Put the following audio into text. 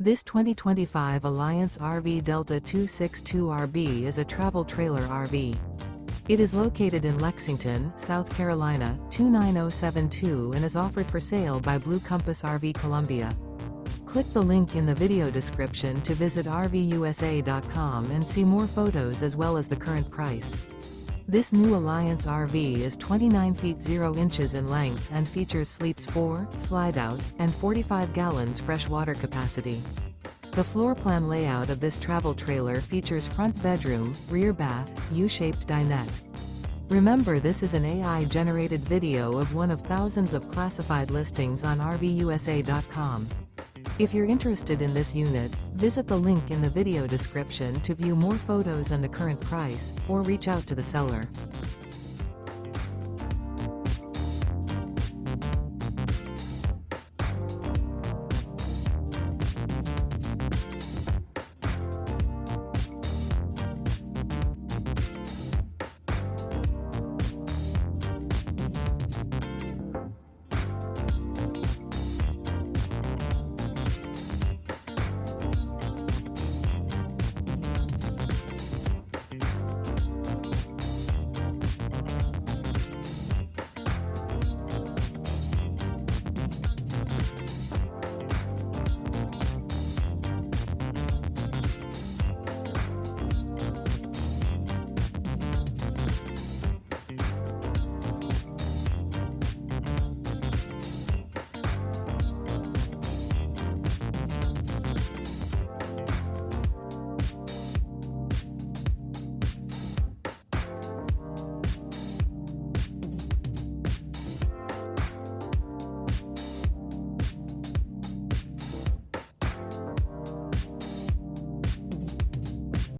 This 2025 Alliance RV Delta 262RB is a travel trailer RV. It is located in Lexington, South Carolina, 29072 and is offered for sale by Blue Compass RV Columbia. Click the link in the video description to visit RVUSA.com and see more photos as well as the current price. This new Alliance RV is 29 feet 0 inches in length and features sleeps 4, slide-out, and 45 gallons fresh water capacity. The floor plan layout of this travel trailer features front bedroom, rear bath, U-shaped dinette. Remember, this is an AI-generated video of one of thousands of classified listings on RVUSA.com. If you're interested in this unit, visit the link in the video description to view more photos and the current price, or reach out to the seller.